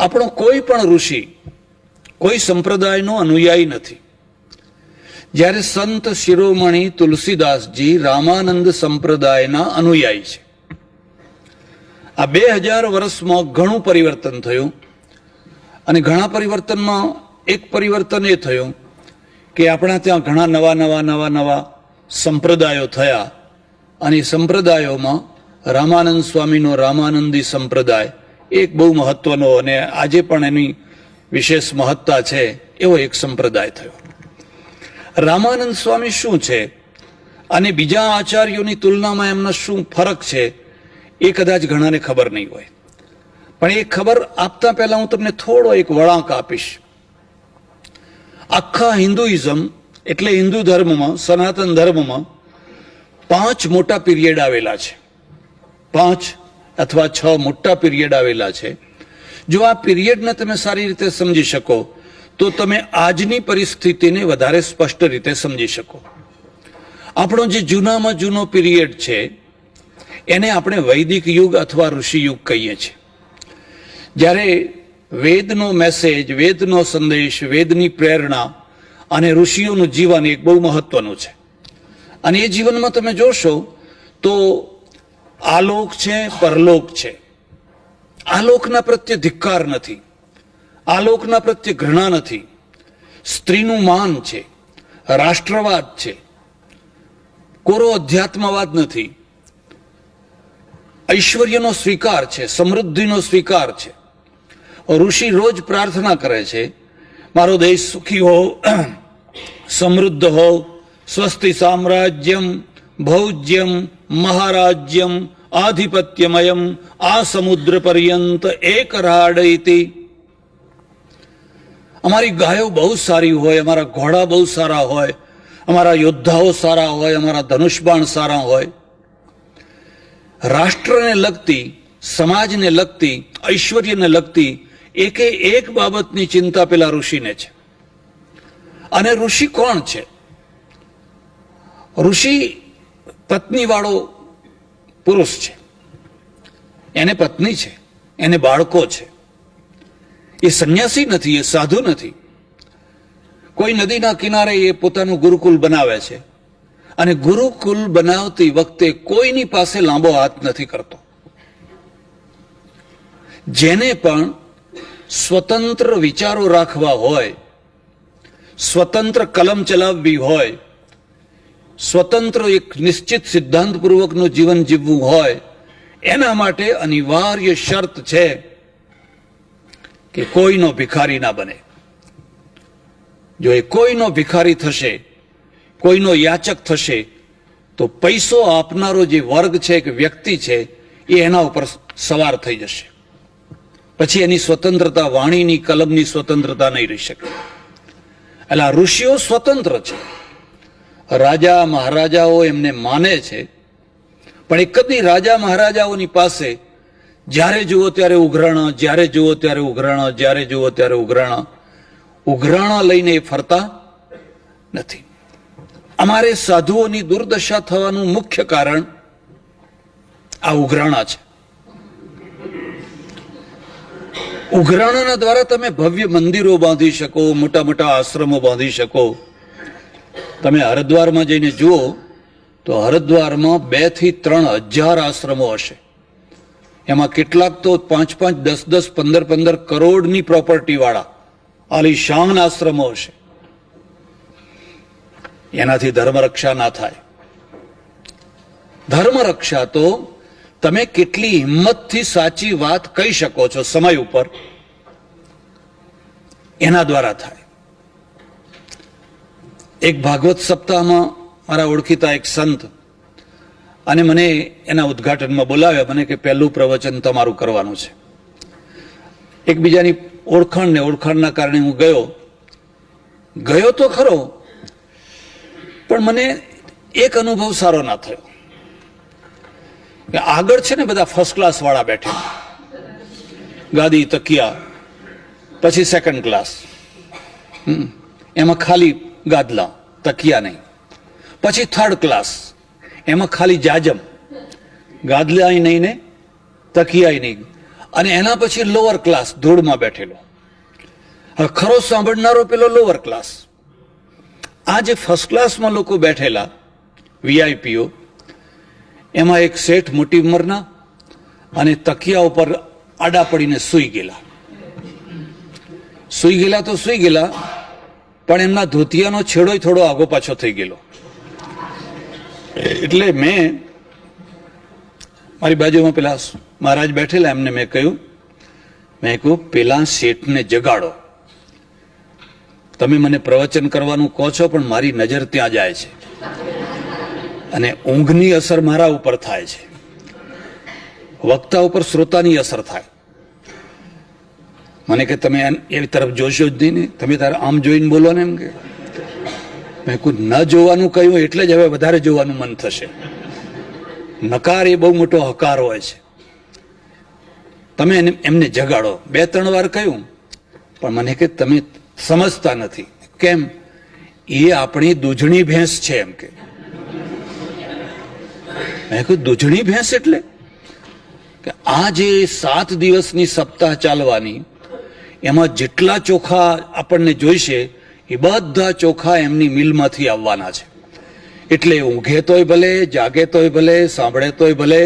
આપણો કોઈ પણ ઋષિ કોઈ સંપ્રદાયનો અનુયાયી નથી. જ્યારે સંત શિરોમણી તુલસીદાસજી રામાનંદ સંપ્રદાયના અનુયાયી છે. આ 2000 વર્ષમાં ઘણું પરિવર્તન થયું અને ઘણા પરિવર્તનમાં એક પરિવર્તન એ થયું કે આપણા ત્યાં ઘણા નવા સંપ્રદાયો થયા અને સંપ્રદાયોમાં રામાનંદ સ્વામીનો રામાનંદી સંપ્રદાય એક બહુ મહત્વનો અને આજે પણ એની વિશેષ મહત્તા છે એવો એક સંપ્રદાય થયો. રામાનંદ સ્વામી શું છે અને બીજા આચાર્યોની તુલનામાં એમનો શું ફરક છે એ કદાચ ઘણાને ખબર નહીં હોય. પણ એ ખબર આપતા પહેલા હું તમને થોડો એક વળાંક આપીશ. આખા હિન્દુઇઝમ એટલે હિન્દુ ધર્મમાં, સનાતન ધર્મમાં 5 મોટા પીરિયડ આવેલા છે. 5 અથવા 6 મોટા પીરિયડ આવેલા છે. જો આ પીરિયડને તમે સારી રીતે સમજી શકો તો તમે આજની પરિસ્થિતિને વધારે સ્પષ્ટ રીતે સમજી શકો. આપણો જે જૂનામાં જૂનો પીરિયડ છે એને આપણે વૈદિક યુગ અથવા ઋષિ યુગ કહીએ છીએ. જ્યારે વેદનો મેસેજ, વેદનો સંદેશ, વેદની પ્રેરણા અને ઋષિઓનું જીવન એક બહુ મહત્વનું છે. અને એ જીવનમાં તમે જોશો તો આલોક છે, પરલોક છે. આલોકના પ્રત્યે ધિક્કાર નથી, આલોકના પ્રત્યે ઘૃણા નથી. સ્ત્રીનું માન છે, રાષ્ટ્રવાદ છે, કોરો અધ્યાત્મવાદ નથી. ઐશ્વર્યનો સ્વીકાર છે, સમૃદ્ધિનો સ્વીકાર છે. ઋષિ રોજ પ્રાર્થના કરે છે, મારો દેશ સુખી હો, સમૃદ્ધ હો, સ્વસ્તિ સામ્રાજ્યમ ભૌજ્યમ મહારાજ્યમ આધિપત્યમયમ આ સમુદ્ર પર્યંત એક રાડૈતી. અમારી ગાયો બહુ સારી હોય, અમારા ઘોડા બહુ સારા હોય, અમારા યોદ્ધાઓ સારા હોય, અમારા ધનુષબાણ સારા હોય. રાષ્ટ્રને લગતી, સમાજને લગતી, ઐશ્વર્યને લગતી એકે એક બાબતની ચિંતા પેલા ઋષિને છે. અને ઋષિ કોણ છે? ઋષિ પત્નીવાળો પુરુષ છે. એને પત્ની છે, એને બાળકો છે. એ સંન્યાસી નથી, એ સાધુ નથી. કોઈ નદીના કિનારે એ પોતાનું ગુરુકુલ બનાવે છે અને ગુરુકુલ બનાવતી વખતે કોઈની પાસે લાંબો હાથ નથી કરતો. જેને પણ સ્વતંત્ર વિચારો રાખવા હોય, સ્વતંત્ર કલમ ચલાવવી હોય, સ્વતંત્ર એક નિશ્ચિત સિદ્ધાંતપૂર્વકનું જીવન જીવવું હોય, એના માટે અનિવાર્ય શરત છે કે કોઈનો ભિખારી ના બને. જો એ કોઈનો ભિખારી થશે, કોઈનો યાચક થશે, તો પૈસો આપનારો જે વર્ગ છે કે વ્યક્તિ છે એ એના ઉપર સવાર થઈ જશે. પછી એની સ્વતંત્રતા, વાણીની કલમની સ્વતંત્રતા નહીં રહી શકે. એટલે આ ઋષિઓ સ્વતંત્ર છે. રાજા મહારાજાઓ એમને માને છે, પણ એક જ રાજા મહારાજાઓની પાસે જ્યારે જુઓ ત્યારે ઉઘરાણા, જ્યારે જુઓ ત્યારે ઉઘરાણા, જ્યારે જુઓ ત્યારે ઉઘરાણા, ઉઘરાણા લઈને ફરતા નથી. અમારે સાધુઓની દુર્દશા થવાનું મુખ્ય કારણ આ ઉઘરાણા છે. ઉઘરાણાના દ્વારા તમે ભવ્ય મંદિરો બાંધી શકો, મોટા મોટા આશ્રમો બાંધી શકો. તમે હરિદ્વારમાં જઈને જુઓ તો હરિદ્વારમાં 2 થી 3 હજાર આશ્રમો હશે. એમાં કેટલાક તો 5-5, 10-10, 15-15 કરોડની પ્રોપર્ટી વાળા આલીશાન આશ્રમો હશે. એનાથી ધર્મરક્ષા ના થાય. ધર્મરક્ષા તો તમે કેટલી હિંમતથી સાચી વાત કહી શકો છો સમય ઉપર, એના દ્વારા થાય. એક ભાગવત સપ્તાહમાં મારા ઓળખીતા એક સંત અને મને એના ઉદ્ઘાટનમાં બોલાવ્યા. મને કે પહેલું પ્રવચન તમારું કરવાનું છે. એકબીજાની ઓળખાણના કારણે હું ગયો તો ખરો, પણ મને એક અનુભવ સારો ના થયો. આગળ છે ને બધા ફર્સ્ટ ક્લાસ વાળા બેઠે, ગાદી, તકિયા, પછી સેકન્ડ ક્લાસ, એમાં ખાલી ગાદલા, તકિયા નહીં. પછી થર્ડ ક્લાસ, એમાં ખાલી જાજમ, ગાદલા નહીં ને તકિયા નહીં. અને એના પછી લોઅર ક્લાસ ધૂળમાં બેઠેલો. હવે ખરો સાંભળનારો પેલો લોઅર ક્લાસ. આ જે ફર્સ્ટ ક્લાસમાં લોકો બેઠેલા વીઆઈપીઓ, એમાં એક શેઠ મોટી ઉંમરના અને તકિયા ઉપર આડા પડીને સૂઈ ગયેલા તો સૂઈ ગયેલા, પણ એમના ધોતિયાનો છેડો થોડો આગો પાછો થઈ ગયેલો. એટલે મેં મારી બાજુમાં પેલા મહારાજ બેઠેલા, એમને મેં કહ્યું પેલા શેઠને જગાડો. તમે મને પ્રવચન કરવાનું કહો છો, પણ મારી નજર ત્યાં જાય છે અને ઊંઘની અસર મારા ઉપર થાય છે, વક્તા ઉપર શ્રોતાની અસર થાય. મને કે તમે એવી તરફ જોશો જ નહીં ને, તમે તારે આમ જોઈને બોલો ને. એમ કે મેં કોઈ ન જોવાનું કહ્યું એટલે જ હવે વધારે જોવાનું મન થશે. નકાર એ બહુ મોટો હકાર હોય છે. તમે એમને જગાડો. 2-3 વાર કહ્યું, પણ મને કે તમે સમજતા નથી. કેમ? એ આપણી દૂધણી ભેંસ છે. એમ કે મેં કહ્યું દૂધણી ભેંસ એટલે કે આ જે 7 દિવસની સપ્તાહ ચાલવાની, એમાં જેટલા ચોખા આપણને જોઈશે એ બધા ચોખા એમની મિલમાંથી આવવાના છે. એટલે ઊંઘે તોય ભલે, જાગે તોય ભલે, સાંભળે તોય ભલે,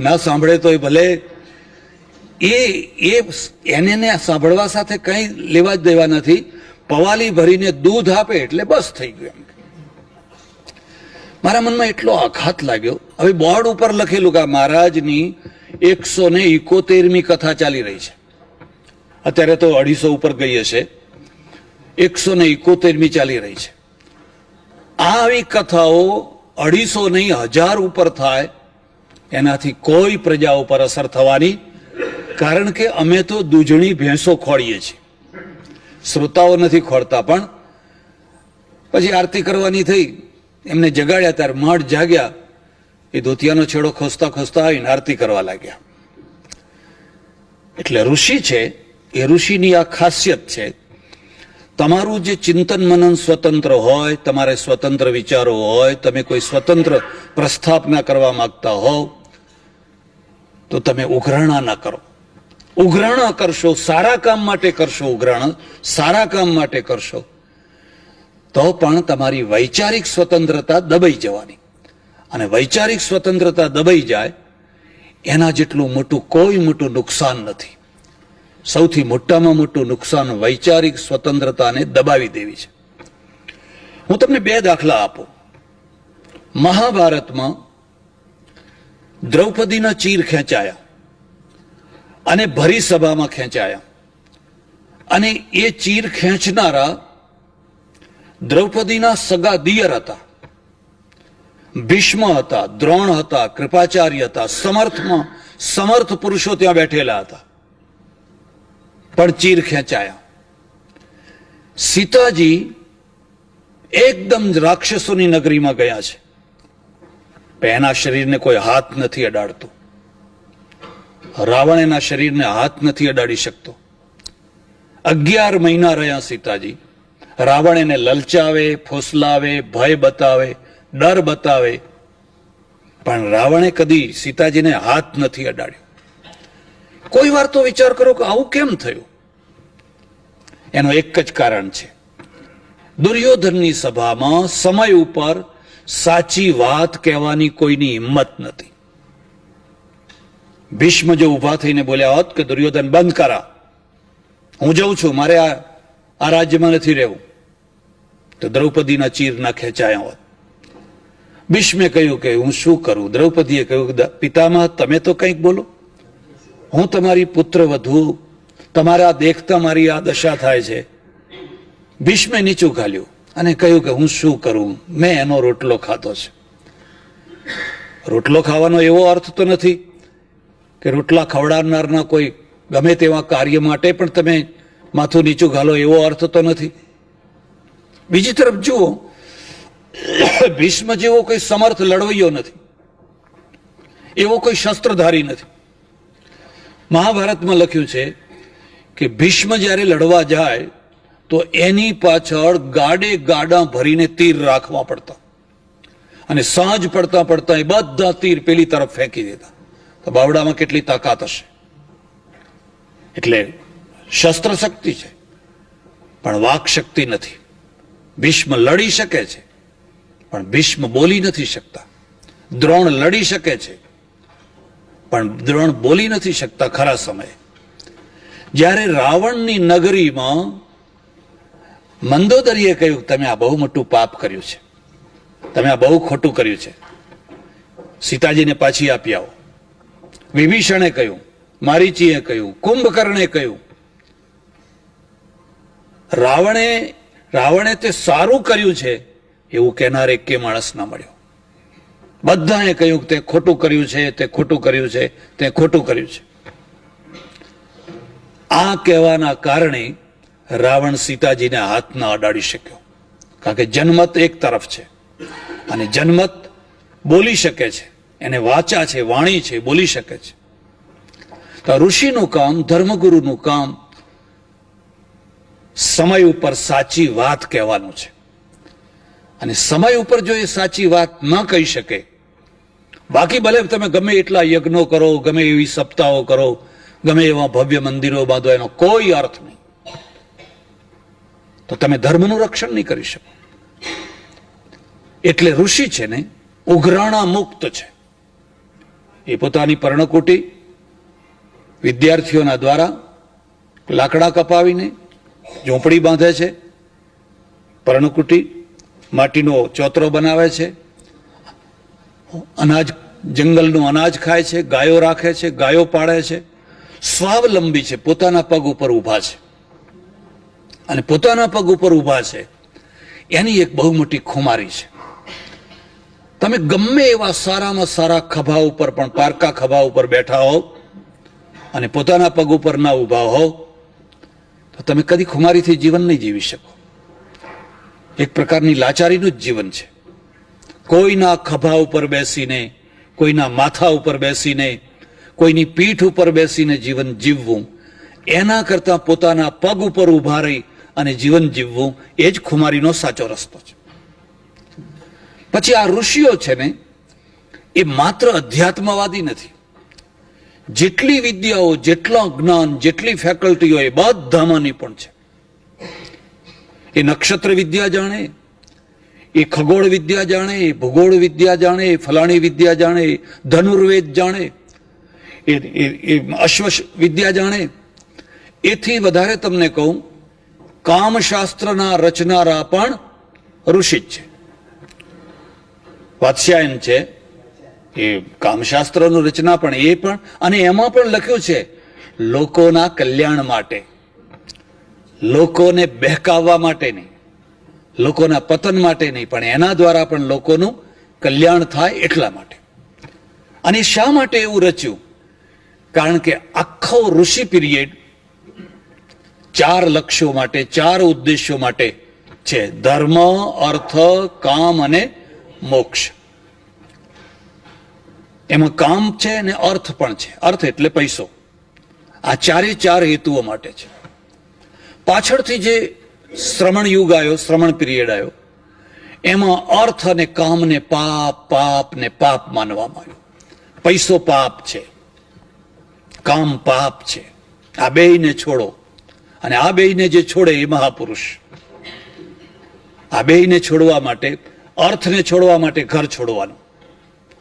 ના સાંભળે તોય ભલે, એને સાંભળવા સાથે કઈ લેવા જ દેવા નથી. પવાલી ભરીને દૂધ આપે એટલે બસ થઈ ગયું. મારા મનમાં એટલો આઘાત લાગ્યો. હવે બોર્ડ ઉપર લખેલું કે મહારાજની 171મી કથા ચાલી રહી છે. અત્યારે તો 250 ઉપર ગઈ હશે. 171મી ચાલી રહી છે. આવી કથાઓ 250 નહીં 1000 ઉપર થાય, એનાથી કોઈ પ્રજા ઉપર અસર થવાની, કારણ કે અમે તો દૂધણી ભેંસો ખોડીએ છીએ, શ્રોતાઓ નથી ખોડતા. પણ પછી આરતી કરવાની થઈ, એમને જગાડ્યા, ત્યારે મઢ જાગ્યા, એ ધોતિયાનો છેડો ખોસતા ખોસતા આવીને આરતી કરવા લાગ્યા. એટલે ઋષિ છે, એ ઋષિની આ ખાસિયત છે. તમારું જે ચિંતન મનન સ્વતંત્ર હોય, તમારે સ્વતંત્ર વિચારો હોય, તમે કોઈ સ્વતંત્ર પ્રસ્થાપના કરવા માંગતા હોવ, તો તમે ઉઘરાણા ના કરો. ઉઘરાણા કરશો, સારા કામ માટે કરશો, ઉઘરાણા સારા કામ માટે કરશો, તો પણ તમારી વૈચારિક સ્વતંત્રતા દબાઈ જવાની. અને વૈચારિક સ્વતંત્રતા દબાઈ જાય એના જેટલું મોટું કોઈ મોટું નુકસાન નથી. સૌથી મોટામાં મોટું નુકસાન વૈચારિક સ્વતંત્રતાને દબાવી દેવી છે. હું તમને 2 દાખલા આપું. મહાભારતમાં દ્રૌપદીના ચીર ખેંચાયા અને ભરી સભામાં ખેંચાયા, અને એ ચીર ખેંચનારા દ્રૌપદીના સગા દિયર હતા. ભીષ્મ હતા, દ્રોણ હતા, કૃપાચાર્ય હતા, સમર્થ પુરુષો ત્યાં બેઠેલા હતા, પણ ચીર ખેંચાયા. સીતાજી એકદમ રાક્ષસોની નગરીમાં ગયા છે, એના શરીરને કોઈ હાથ નથી અડાડતું. રાવણ એના શરીરને હાથ નથી અડાડી શકતો. 11 મહિના રહ્યા સીતાજી. રાવણ એને લલચાવે, ફોસલાવે, ભય બતાવે, ડર બતાવે, પણ રાવણે કદી સીતાજીને હાથ નથી અડાડ્યો. કોઈ વાર તો વિચાર કરો કે આવું કેમ થયું? એનો એક જ કારણ છે. દુર્યોધનની સભામાં સમય ઉપર સાચી વાત કહેવાની કોઈની હિંમત નથી. ભીષ્મ જો ઉભા થઈને બોલ્યા હોત કે દુર્યોધન બંધ કરા, હું જઉં છું, મારે આ રાજ્યમાં નથી રહેવું, તો દ્રૌપદીના ચીર ના ખેંચાયા હોત. ભીષ્મે કહ્યું કે હું શું કરું? દ્રૌપદીએ કહ્યું કે પિતામહ તમે તો કંઈક બોલો, હું તમારી પુત્ર વધુ, તમારા દેખતા મારી આ દશા થાય છે. ભીષ્મે નીચું ઘાલ્યું અને કહ્યું કે હું શું કરું, મેં એનો રોટલો ખાધો છે. રોટલો ખાવાનો એવો અર્થ તો નથી કે રોટલા ખવડાવનારના કોઈ ગમે તેવા કાર્ય માટે પણ તમે માથું નીચું ઘાલો, એવો અર્થ તો નથી. બીજી તરફ જુઓ, ભીષ્મ જેવો કોઈ સમર્થ લડવૈયો નથી, એવો કોઈ શસ્ત્રધારી નથી. મહાભારતમાં લખ્યું છે કે ભીષ્મ જ્યારે લડવા જાય તો એની પાછળ ગાડે ગાડા ભરીને તીર રાખવા પડતા, અને સાંજ પડતા પડતા એ બધા તીર પેલી તરફ ફેંકી દેતા. તો બાવડામાં કેટલી તાકાત હશે! એટલે શસ્ત્ર શક્તિ છે પણ વાક શક્તિ નથી. ભીષ્મ લડી શકે છે પણ ભીષ્મ બોલી નથી શકતા. દ્રોણ લડી શકે છે પણ દ્રોણ બોલી નથી શકતા ખરા સમયે. જ્યારે રાવણની નગરીમાં મંદોદરીએ કહ્યું તમે આ બહુ મોટું પાપ કર્યું છે, તમે આ બહુ ખોટું કર્યું છે, સીતાજીને પાછી આપી આવો. વિભીષણે કહ્યું, મારીચીએ કહ્યું, કુંભકર્ણે કહ્યું. રાવણે તે સારું કર્યું છે એવું કહેનાર એકે માણસ ના મળ્યો. બધાએ કહ્યું કે તે ખોટું કર્યું છે, તે ખોટું કર્યું છે, તે ખોટું કર્યું છે. આ કહેવાના કારણે રાવણ સીતાજીને હાથ ના અડાડી શક્યો, કારણ કે જનમત એક તરફ છે અને જનમત બોલી શકે છે, એને વાચા છે, વાણી છે, બોલી શકે છે. તો ઋષિનું કામ, ધર્મગુરુનું કામ સમય ઉપર સાચી વાત કહેવાનું છે. અને સમય ઉપર જો એ સાચી વાત ન કહી શકે, બાકી ભલે તમે ગમે એટલા યજ્ઞો કરો, ગમે એવી સપ્તાહો કરો, ગમે એવા ભવ્ય મંદિરો બાંધો, એનો કોઈ અર્થ નહીં. તો તમે ધર્મનું રક્ષણ નહીં કરી શકો. એટલે ઋષિ છે ને ઉઘરાણા મુક્ત છે. એ પોતાની પર્ણકુટી વિદ્યાર્થીઓના દ્વારા લાકડા કપાવીને ઝૂંપડી બાંધે છે, પર્ણકુટી માટીનો ચોતરો બનાવે છે, અનાજ જંગલનું અનાજ ખાય છે, ગાયો રાખે છે, ગાયો પાળે છે, સ્વાવલંબી છે, પોતાના પગ ઉપર ઊભા છે. અને પોતાના પગ ઉપર ઊભા છે એની એક બહુ મોટી ખુમારી છે. તમે ગમે એવા સારામાં સારા ખભા ઉપર પણ, પારકા ખભા ઉપર બેઠા હો અને પોતાના પગ ઉપર ના ઊભા હો તો તમે કદી ખુમારીથી જીવન નહીં જીવી શકો. એક પ્રકારની લાચારીનું જ જીવન છે. કોઈના ખભા ઉપર બેસીને, કોઈના માથા ઉપર બેસીને, કોઈની પીઠ ઉપર બેસીને જીવન જીવવું, એના કરતા પોતાના પગ ઉપર ઊભા રહી અને જીવન જીવવું, એ જ ખુમારીનો સાચો રસ્તો છે. પછી આ ઋષિઓ છે ને એ માત્ર અધ્યાત્મવાદી નથી. જેટલી વિદ્યાઓ, જેટલા જ્ઞાન, જેટલી ફેકલ્ટીઓ એ બધામાં નિપુણ છે. એ નક્ષત્ર વિદ્યા જાણે, એ ખગોળ વિદ્યા જાણે, એ ભૂગોળ વિદ્યા જાણે, એ ફલાણી વિદ્યા જાણે, ધનુર્વેદ જાણે, એ અશ્વ વિદ્યા જાણે. એથી વધારે તમને કહું, કામશાસ્ત્રના રચનારા પણ ઋષિ જ છે. વાત્સ્યાયન છે એ કામશાસ્ત્રનું રચના પણ એ પણ, અને એમાં પણ લખ્યું છે લોકોના કલ્યાણ માટે, લોકોને બહેકાવવા માટે નહીં, લોકોના પતન માટે નહીં, પણ એના દ્વારા પણ લોકોનું કલ્યાણ થાય એટલા માટે. અને શા માટે એવું રચ્યું? કારણ કે આખો ઋષિ પીરિયડ 4 લક્ષ્યો માટે, 4 ઉદ્દેશ્યો માટે છે: ધર્મ, અર્થ, કામ અને મોક્ષ. એમાં કામ છે અને અર્થ પણ છે. અર્થ એટલે પૈસો. આ 4 હેતુઓ માટે છે. પાછળથી જે શ્રમણ યુગ આવ્યો, શ્રમણ પીરિયડ આવ્યો, એમાં અર્થ અને કામને પાપ ને પાપ માનવામાં આવ્યું. પૈસો પાપ છે, કામ પાપ છે. આ બેયને છોડો. અને આ બેયને જે છોડે એ મહાપુરુષ. આ બેયને છોડવા માટે, અર્થને છોડવા માટે ઘર છોડવાનું,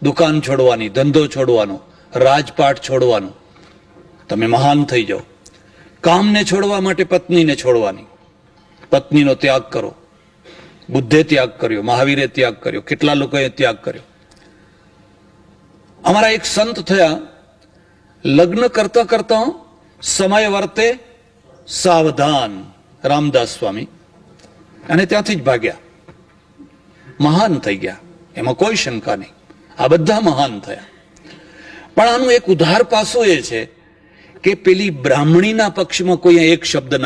દુકાન છોડવાની, ધંધો છોડવાનો, રાજપાટ છોડવાનું, તમે મહાન થઈ જાઓ. કામને છોડવા માટે પત્નીને છોડવાની, પત્નીનો ત્યાગ કરો. બુદ્ધે ત્યાગ કર્યો, મહાવીરે ત્યાગ કર્યો, કેટલા લોકોએ ત્યાગ કર્યો. અમારા એક સંત થયા, લગ્ન કરતા કરતા સમય વર્તે સાવધાન, રામદાસ સ્વામી, અને ત્યાંથી જ ભાગ્યા. મહાન થઈ ગયા, એમાં કોઈ શંકા નહીં. આ બધા મહાન થયા. પણ આનું એક ઉધાર પાસું એ છે કે પેલી બ્રાહ્મણીના પક્ષમાં કોઈ એક શબ્દ ના